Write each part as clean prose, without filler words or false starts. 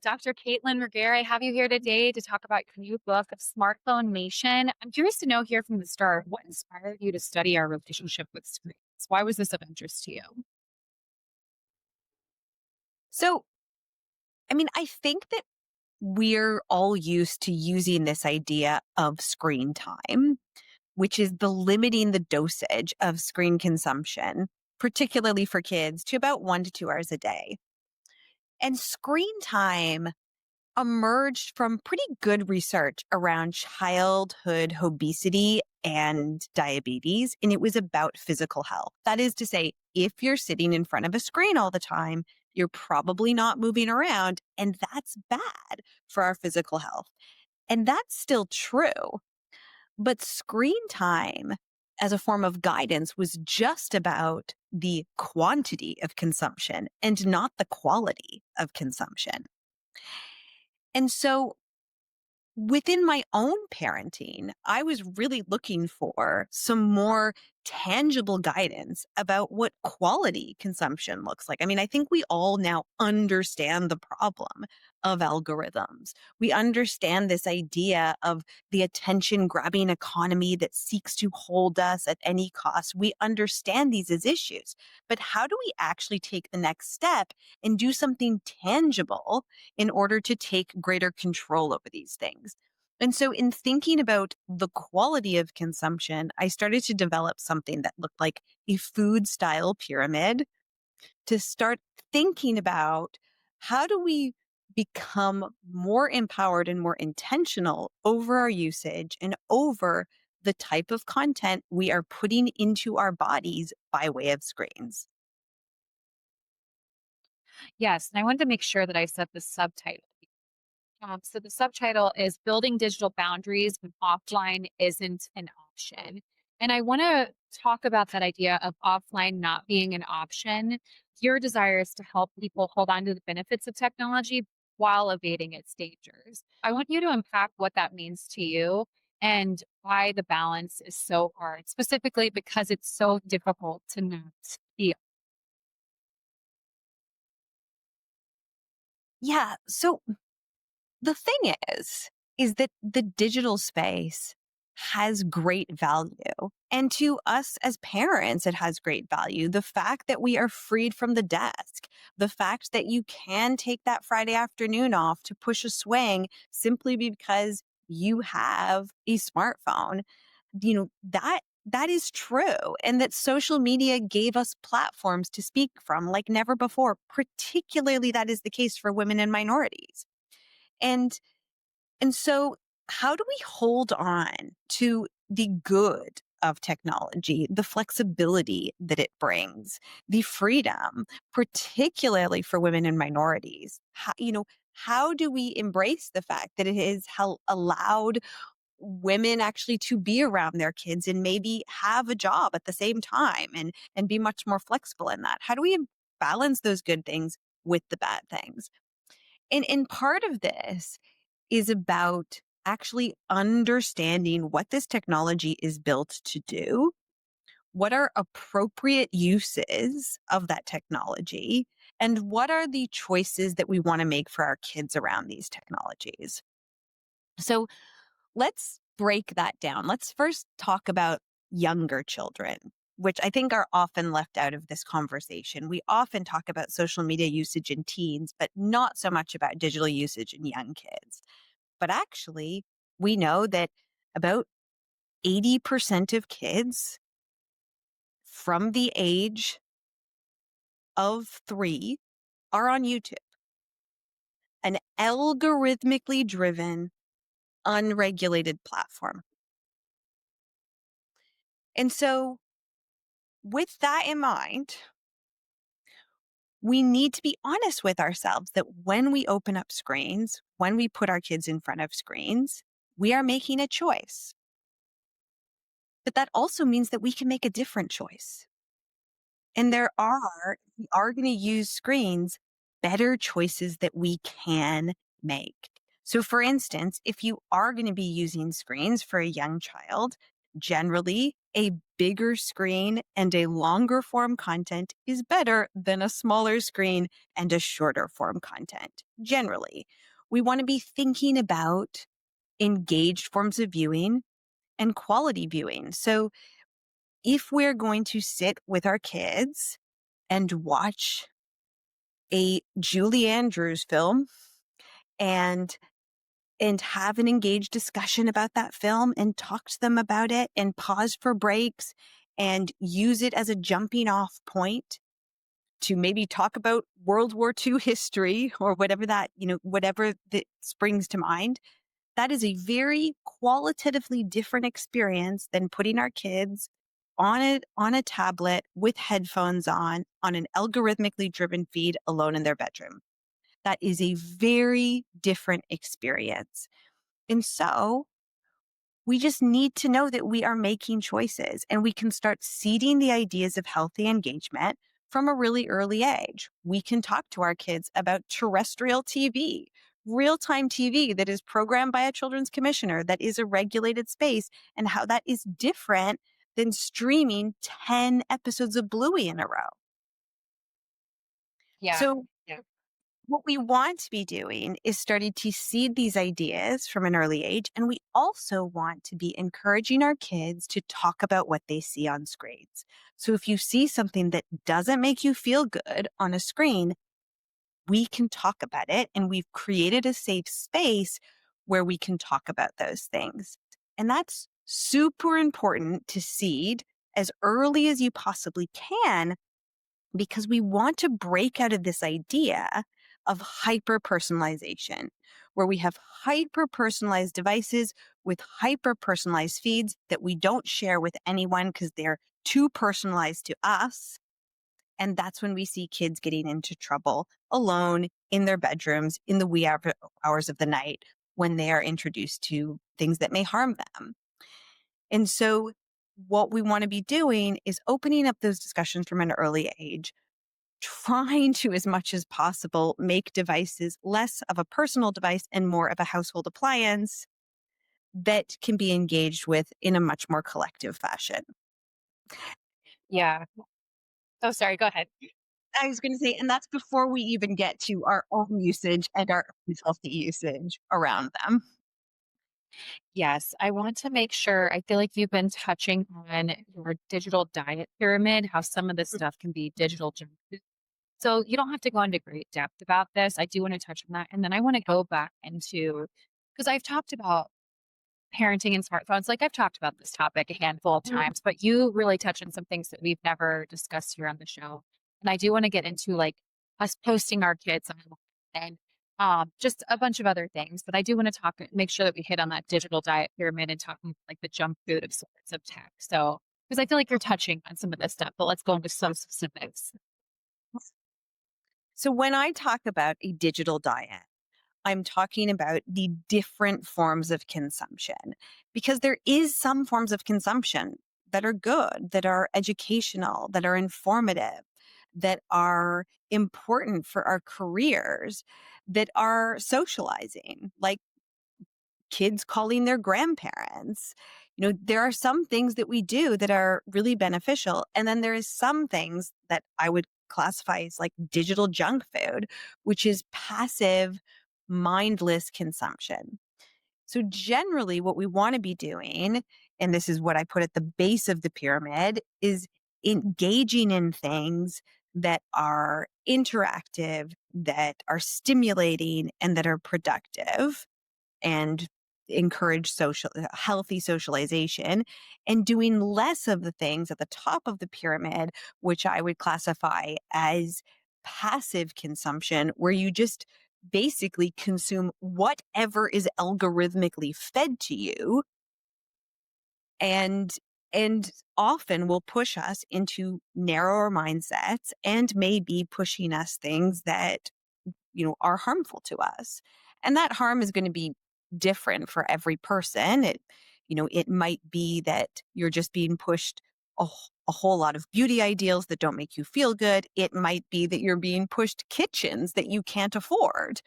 Dr. Kaitlyn Regehr, I have you here today to talk about your new book of Smartphone Nation. I'm curious to know here from the start, what inspired you to study our relationship with screens? Why was this of interest to you? So, I think that we're all used to using this idea of screen time, which is the limiting the dosage of screen consumption, particularly for kids, to about 1 to 2 hours a day. And screen time emerged from pretty good research around childhood obesity and diabetes, and it was about physical health. That is to say, if you're sitting in front of a screen all the time, you're probably not moving around, and that's bad for our physical health. And that's still true. But screen time as a form of guidance was just about the quantity of consumption and not the quality of consumption. And so within my own parenting, I was really looking for some more tangible guidance about what quality consumption looks like. I think we all now understand the problem of algorithms. We understand this idea of the attention grabbing economy that seeks to hold us at any cost. We understand these as issues, but how do we actually take the next step and do something tangible in order to take greater control over these things? And so, in thinking about the quality of consumption, I started to develop something that looked like a food style pyramid to start thinking about how do we become more empowered and more intentional over our usage and over the type of content we are putting into our bodies by way of screens. Yes, and I wanted to make sure that I set the subtitle. So the subtitle is Building Digital Boundaries When Offline Isn't an Option. And I want to talk about that idea of offline not being an option. Your desire is to help people hold on to the benefits of technology while evading its dangers. I want you to unpack what that means to you and why the balance is so hard, specifically because it's so difficult to not feel. Yeah. So the thing is that the digital space has great value. And to us as parents, it has great value. The fact that we are freed from the desk, the fact that you can take that Friday afternoon off to push a swing simply because you have a smartphone, that is true. And that social media gave us platforms to speak from like never before. Particularly that is the case for women and minorities. And and so how do we hold on to the good of technology, the flexibility that it brings, the freedom, particularly for women and minorities? How do we embrace the fact that it has allowed women actually to be around their kids and maybe have a job at the same time and be much more flexible in that? How do we balance those good things with the bad things? And part of this is about actually understanding what this technology is built to do, what are appropriate uses of that technology, and what are the choices that we want to make for our kids around these technologies. So let's break that down. Let's first talk about younger children, which I think are often left out of this conversation. We often talk about social media usage in teens, but not so much about digital usage in young kids. But actually, we know that about 80% of kids from the age of 3 are on YouTube, an algorithmically driven, unregulated platform. And so, with that in mind, we need to be honest with ourselves that when we open up screens, when we put our kids in front of screens, we are making a choice. But that also means that we can make a different choice. And if we are going to use screens, better choices that we can make. So, for instance, if you are going to be using screens for a young child, Generally, a bigger screen and a longer form content is better than a smaller screen and a shorter form content. Generally, we want to be thinking about engaged forms of viewing and quality viewing. So, if we're going to sit with our kids and watch a Julie Andrews film and have an engaged discussion about that film and talk to them about it and pause for breaks and use it as a jumping off point to maybe talk about World War II history or whatever that, whatever that springs to mind. That is a very qualitatively different experience than putting our kids on a tablet with headphones on an algorithmically driven feed alone in their bedroom. That is a very different experience. And so we just need to know that we are making choices and we can start seeding the ideas of healthy engagement from a really early age. We can talk to our kids about terrestrial TV, real time TV that is programmed by a children's commissioner, that is a regulated space, and how that is different than streaming 10 episodes of Bluey in a row. Yeah. So Yeah. what we want to be doing is starting to seed these ideas from an early age. And we also want to be encouraging our kids to talk about what they see on screens. So if you see something that doesn't make you feel good on a screen, we can talk about it. And we've created a safe space where we can talk about those things. And that's super important to seed as early as you possibly can, because we want to break out of this idea of hyper personalization, where we have hyper personalized devices with hyper personalized feeds that we don't share with anyone because they're too personalized to us. And that's when we see kids getting into trouble alone in their bedrooms in the wee hours of the night when they are introduced to things that may harm them. And so, what we want to be doing is opening up those discussions from an early age, trying to, as much as possible, make devices less of a personal device and more of a household appliance that can be engaged with in a much more collective fashion. Yeah. Oh, sorry. Go ahead. I was going to say, and that's before we even get to our own usage and our own healthy usage around them. Yes, I want to make sure. I feel like you've been touching on your digital diet pyramid, how some of this stuff can be digital junk food. So you don't have to go into great depth about this. I do want to touch on that. And then I want to go back into, because I've talked about parenting and smartphones. Like I've talked about this topic a handful of times, but you really touch on some things that we've never discussed here on the show. And I do want to get into like us posting our kids online and just a bunch of other things. But I do want to talk, make sure that we hit on that digital diet pyramid and talking like the junk food of sorts of tech. So, because I feel like you're touching on some of this stuff, but let's go into some specifics. So, when I talk about a digital diet, I'm talking about the different forms of consumption, because there is some forms of consumption that are good, that are educational, that are informative, that are important for our careers, that are socializing, like kids calling their grandparents. There are some things that we do that are really beneficial. And then there is some things that I would classify as like digital junk food, which is passive, mindless consumption. So generally what we want to be doing, and this is what I put at the base of the pyramid, is engaging in things that are interactive, that are stimulating, and that are productive, and encourage healthy socialization, and doing less of the things at the top of the pyramid, which I would classify as passive consumption, where you just basically consume whatever is algorithmically fed to you, and often will push us into narrower mindsets and maybe pushing us things that are harmful to us. And that harm is going to be different for every person. It might be that you're just being pushed a whole lot of beauty ideals that don't make you feel good. It might be that you're being pushed kitchens that you can't afford.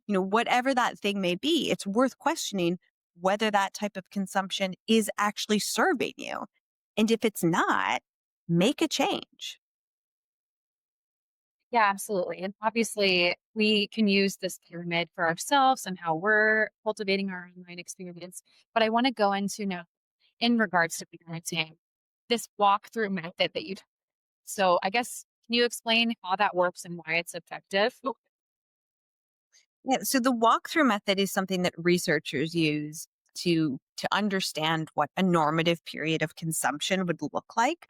Whatever that thing may be, it's worth questioning, whether that type of consumption is actually serving you. And if it's not, make a change. Yeah, absolutely. And obviously, we can use this pyramid for ourselves and how we're cultivating our online experience. But I want to go into now in regards to parenting, this walkthrough method that you. So I guess can you explain how that works and why it's effective? Yeah, so the walkthrough method is something that researchers use to understand what a normative period of consumption would look like.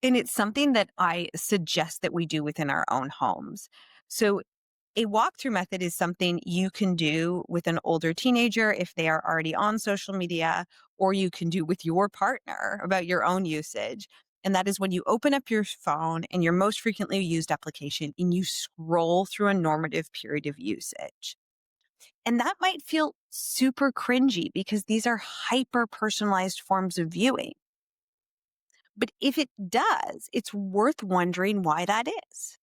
And it's something that I suggest that we do within our own homes. So a walkthrough method is something you can do with an older teenager if they are already on social media, or you can do with your partner about your own usage. And that is when you open up your phone and your most frequently used application and you scroll through a normative period of usage. And that might feel super cringy because these are hyper personalized forms of viewing. But if it does, it's worth wondering why that is.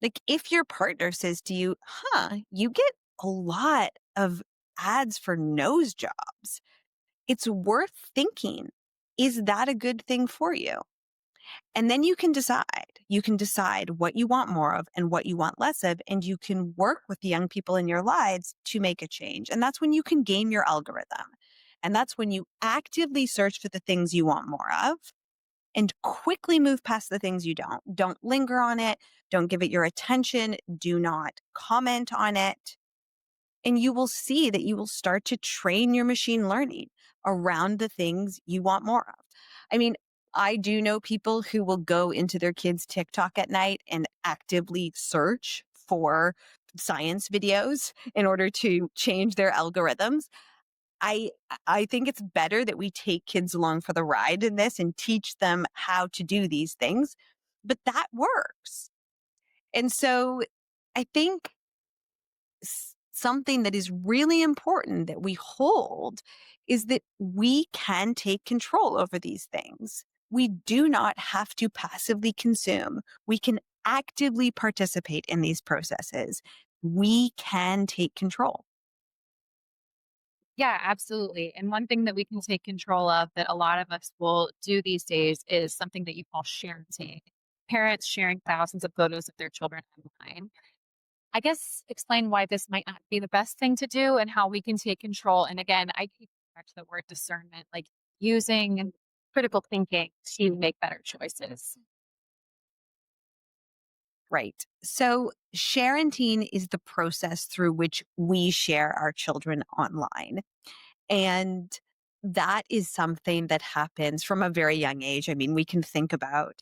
Like if your partner says to you, you get a lot of ads for nose jobs, it's worth thinking, is that a good thing for you? And then you can decide. You can decide what you want more of and what you want less of. And you can work with the young people in your lives to make a change. And that's when you can game your algorithm. And that's when you actively search for the things you want more of and quickly move past the things you don't. Don't linger on it. Don't give it your attention. Do not comment on it. And you will see that you will start to train your machine learning around the things you want more of. I mean, I do know people who will go into their kids' TikTok at night and actively search for science videos in order to change their algorithms. I I think it's better that we take kids along for the ride in this and teach them how to do these things, but that works. And so I think something that is really important that we hold is that we can take control over these things. We do not have to passively consume. We can actively participate in these processes. We can take control. Yeah, absolutely. And one thing that we can take control of that a lot of us will do these days is something that you call sharing. Parents sharing thousands of photos of their children online. I guess explain why this might not be the best thing to do and how we can take control. And again, I keep back to the word discernment, like using critical thinking to make better choices. Right. So, sharenting is the process through which we share our children online. And that is something that happens from a very young age. I mean, we can think about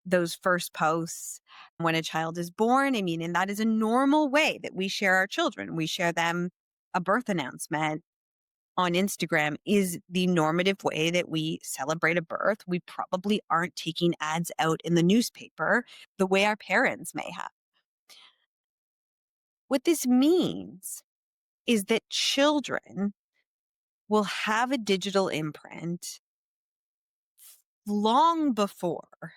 those first posts when a child is born. I mean, and that is a normal way that we share our children. We share them a birth announcement on Instagram is the normative way that we celebrate a birth. We probably aren't taking ads out in the newspaper the way our parents may have. What this means is that children will have a digital imprint long before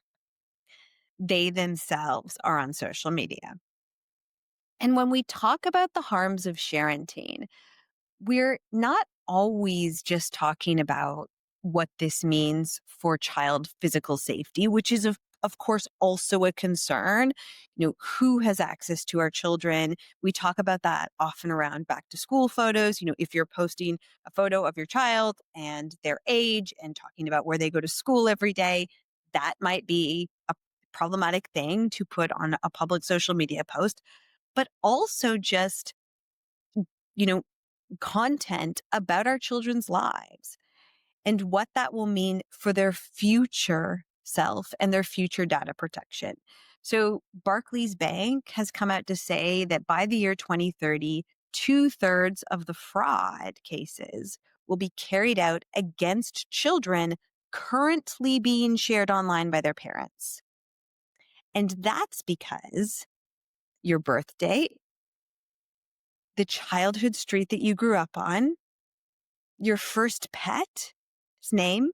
they themselves are on social media. And when we talk about the harms of sharenting, we're not always just talking about what this means for child physical safety, which is of course also a concern. Who has access to our children? We talk about that often around back to school photos. If you're posting a photo of your child and their age and talking about where they go to school every day, that might be a problematic thing to put on a public social media post, but also just, you know, content about our children's lives and what that will mean for their future self and their future data protection. So Barclays Bank has come out to say that by the year 2030, 2/3 of the fraud cases will be carried out against children currently being shared online by their parents. And that's because your birthday, the childhood street that you grew up on, your first pet's name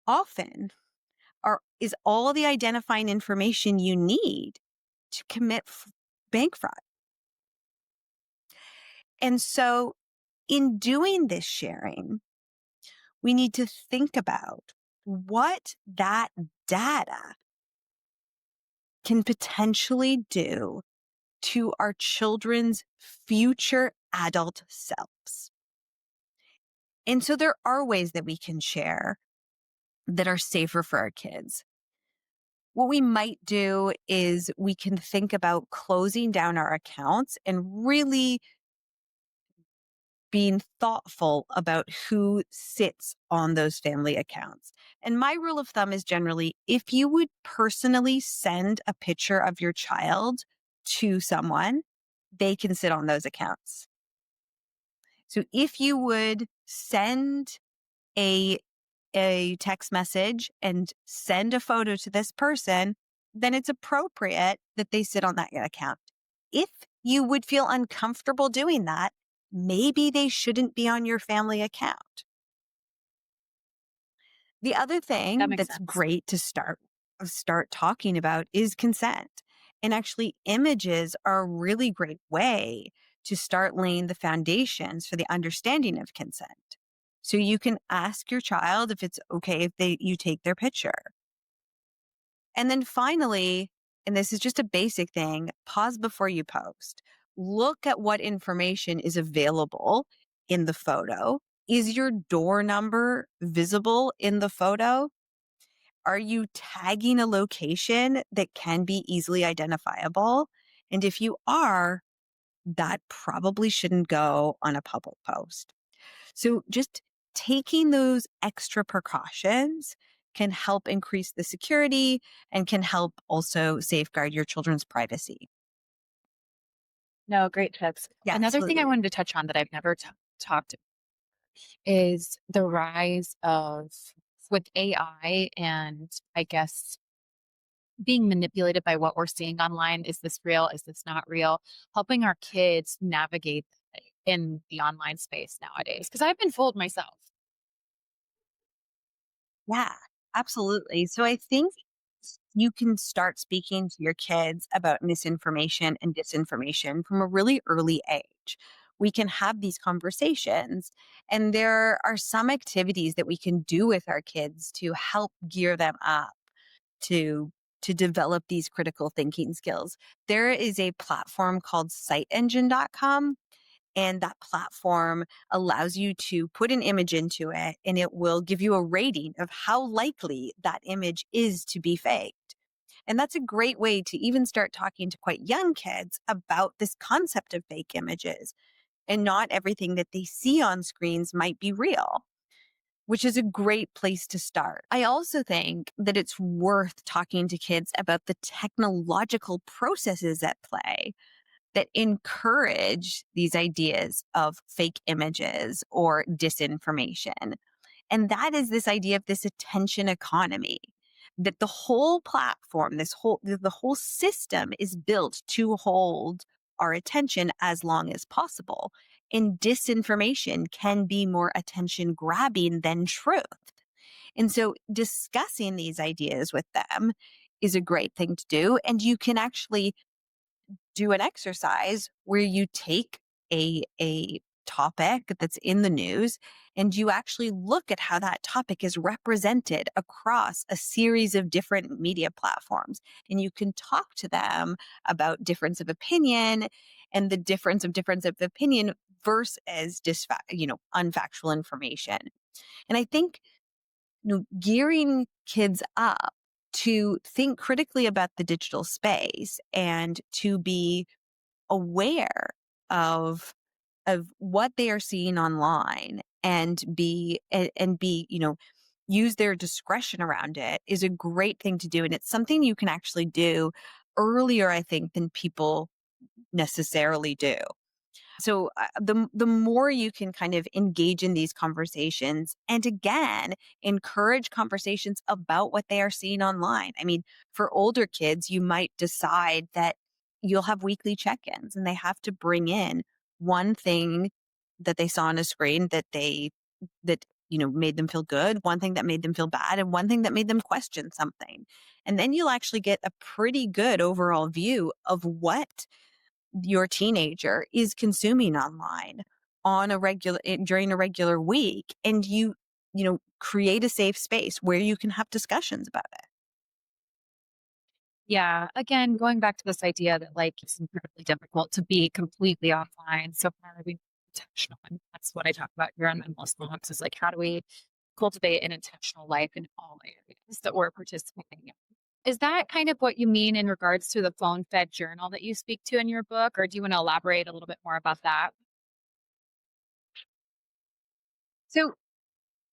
often is all the identifying information you need to commit bank fraud. And so in doing this sharing, we need to think about what that data can potentially do to our children's future adult selves. And so there are ways that we can share that are safer for our kids. What we might do is we can think about closing down our accounts and really being thoughtful about who sits on those family accounts. And my rule of thumb is generally if you would personally send a picture of your child to someone, they can sit on those accounts. So if you would send a text message and send a photo to this person, then it's appropriate that they sit on that account. If you would feel uncomfortable doing that, maybe they shouldn't be on your family account. The other That thing makes that's sense. great to start talking about is consent. And actually images are a really great way to start laying the foundations for the understanding of consent. So you can ask your child if it's okay if you take their picture. And then finally, and this is just a basic thing, pause before you post. Look at what information is available in the photo. Is your door number visible in the photo? Are you tagging a location that can be easily identifiable? And if you are, that probably shouldn't go on a public post. So just taking those extra precautions can help increase the security and can help also safeguard your children's privacy. No, great tips. Yeah, Another thing I absolutely. wanted to touch on that I've never talked is the rise of with AI and I guess being manipulated by what we're seeing online. Is this real? Is this not real? Helping our kids navigate in the online space nowadays. Because I've been fooled myself. Yeah, absolutely. So I think you can start speaking to your kids about misinformation and disinformation from a really early age. We can have these conversations, and there are some activities that we can do with our kids to help gear them up to develop these critical thinking skills. There is a platform called siteengine.com, and that platform allows you to put an image into it and it will give you a rating of how likely that image is to be faked. And that's a great way to even start talking to quite young kids about this concept of fake images. And not everything that they see on screens might be real, which is a great place to start. I also think that it's worth talking to kids about the technological processes at play that encourage these ideas of fake images or disinformation. And that is this idea of this attention economy, that the whole platform, the whole system is built to hold our attention as long as possible. And disinformation can be more attention grabbing than truth. And so discussing these ideas with them is a great thing to do. And you can actually do an exercise where you take a topic that's in the news and you actually look at how that topic is represented across a series of different media platforms, and you can talk to them about difference of opinion and the difference of opinion versus unfactual information. And I think gearing kids up to think critically about the digital space and to be aware of what they are seeing online and be use their discretion around it is a great thing to do, and it's something you can actually do earlier, I think, than people necessarily do. So the more you can kind of engage in these conversations and again, encourage conversations about what they are seeing online. I mean, for older kids, you might decide that you'll have weekly check-ins and they have to bring in one thing that they saw on a screen that made them feel good, one thing that made them feel bad, and one thing that made them question something. And then you'll actually get a pretty good overall view of what your teenager is consuming online. on a during a regular week, and create a safe space where you can have discussions about it. Yeah. Again, going back to this idea that like it's incredibly difficult to be completely offline. So how do we be intentional? And that's what I talk about here on Minimalist Moms is like, how do we cultivate an intentional life in all areas that we're participating in? Is that kind of what you mean in regards to the phone fed journal that you speak to in your book? Or do you want to elaborate a little bit more about that? So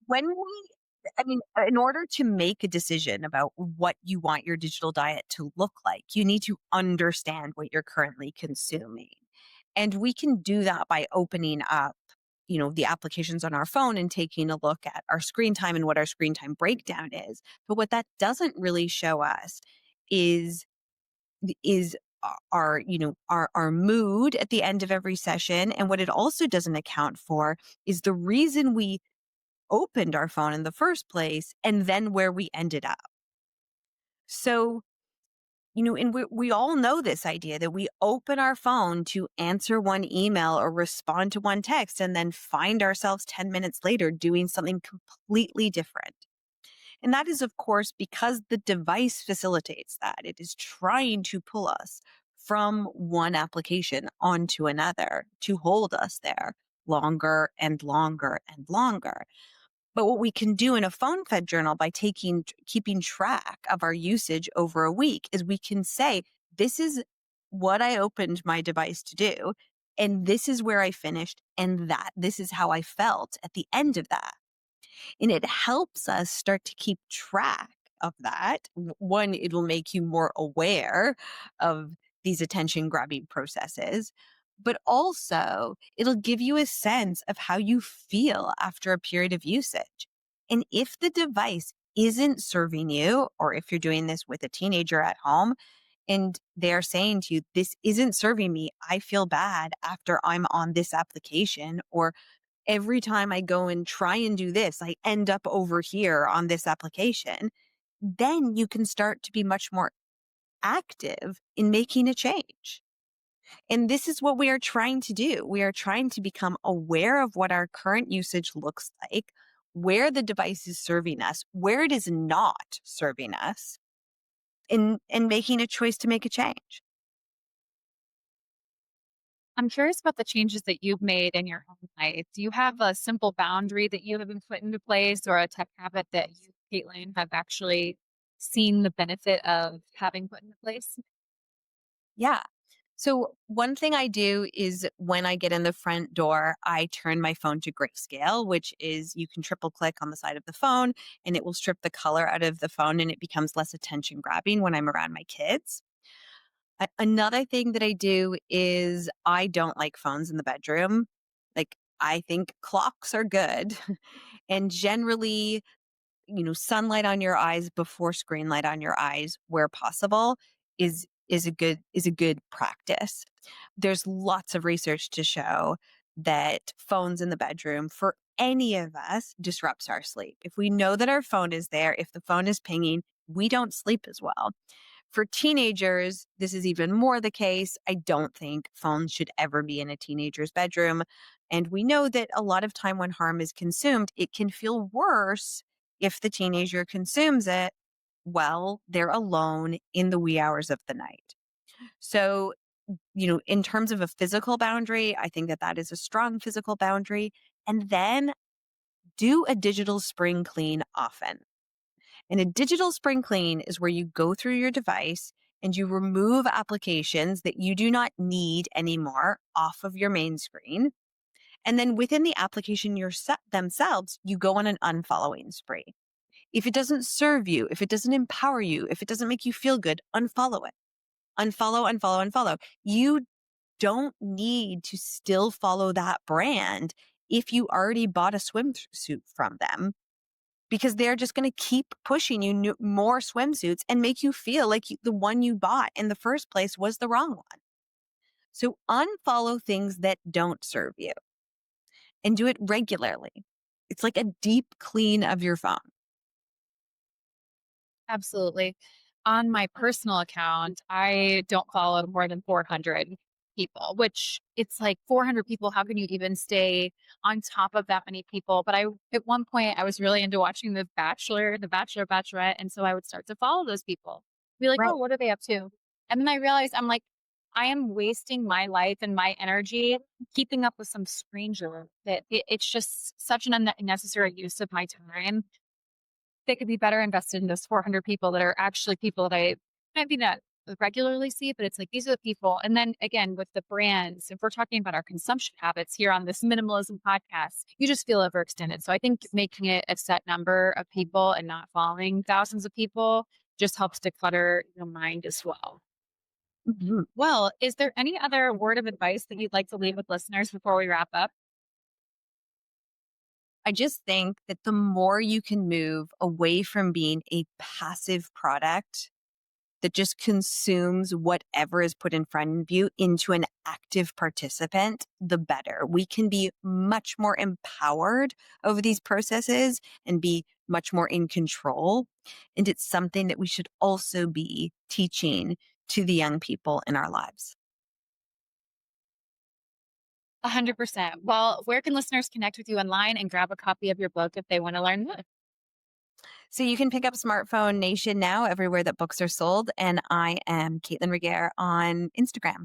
in order to make a decision about what you want your digital diet to look like, you need to understand what you're currently consuming. And we can do that by opening up, the applications on our phone and taking a look at our screen time and what our screen time breakdown is. But what that doesn't really show us is is our mood at the end of every session. And what it also doesn't account for is the reason we opened our phone in the first place and then where we ended up. So, and we all know this idea that we open our phone to answer one email or respond to one text and then find ourselves 10 minutes later doing something completely different. And that is, of course, because the device facilitates that. It is trying to pull us from one application onto another to hold us there longer and longer and longer. But what we can do in a phone fed journal by keeping track of our usage over a week is we can say, this is what I opened my device to do. And this is where I finished. And this is how I felt at the end of that. And it helps us start to keep track of that. One, it'll make you more aware of these attention grabbing processes, but also it'll give you a sense of how you feel after a period of usage. And if the device isn't serving you, or if you're doing this with a teenager at home and they're saying to you, this isn't serving me, I feel bad after I'm on this application, or every time I go and try and do this, I end up over here on this application, then you can start to be much more active in making a change. And this is what we are trying to do. We are trying to become aware of what our current usage looks like, where the device is serving us, where it is not serving us, and making a choice to make a change. I'm curious about the changes that you've made in your own life. Do you have a simple boundary that you have been put into place or a tech habit that you, Caitlin, have actually seen the benefit of having put into place? Yeah. So one thing I do is when I get in the front door, I turn my phone to grayscale, which is you can triple click on the side of the phone and it will strip the color out of the phone and it becomes less attention grabbing when I'm around my kids. Another thing that I do is I don't like phones in the bedroom. Like, I think clocks are good. And generally, sunlight on your eyes before screen light on your eyes where possible is a good practice. There's lots of research to show that phones in the bedroom for any of us disrupts our sleep. If we know that our phone is there, if the phone is pinging, we don't sleep as well. For teenagers, this is even more the case. I don't think phones should ever be in a teenager's bedroom. And we know that a lot of time when harm is consumed, it can feel worse if the teenager consumes it while they're alone in the wee hours of the night. So, in terms of a physical boundary, I think that that is a strong physical boundary. And then do a digital spring clean often. And a digital spring clean is where you go through your device and you remove applications that you do not need anymore off of your main screen. And then within the application themselves, you go on an unfollowing spree. If it doesn't serve you, if it doesn't empower you, if it doesn't make you feel good, unfollow it. Unfollow, unfollow, unfollow. You don't need to still follow that brand if you already bought a swimsuit from them, because they're just going to keep pushing you more swimsuits and make you feel like the one you bought in the first place was the wrong one. So unfollow things that don't serve you and do it regularly. It's like a deep clean of your phone. Absolutely. On my personal account, I don't follow more than 400. people, which it's like 400 people. How can you even stay on top of that many people? But at one point, I was really into watching The Bachelor, The Bachelor, Bachelorette. And so I would start to follow those people, be like, Right. oh, what are they up to? And then I realized I'm like, I am wasting my life and my energy keeping up with some stranger that it's just such an unnecessary use of my time. They could be better invested in those 400 people that are actually people that I maybe not regularly see, but it's like these are the people. And then again, with the brands, if we're talking about our consumption habits here on this minimalism podcast, you just feel overextended. So I think making it a set number of people and not following thousands of people just helps declutter your mind as well. Mhm. Well, is there any other word of advice that you'd like to leave with listeners before we wrap up? I just think that the more you can move away from being a passive product that just consumes whatever is put in front of you into an active participant, the better. We can be much more empowered over these processes and be much more in control. And it's something that we should also be teaching to the young people in our lives. 100%. Well, where can listeners connect with you online and grab a copy of your book if they want to learn more? So you can pick up Smartphone Nation now everywhere that books are sold. And I am Kaitlyn Regehr on Instagram.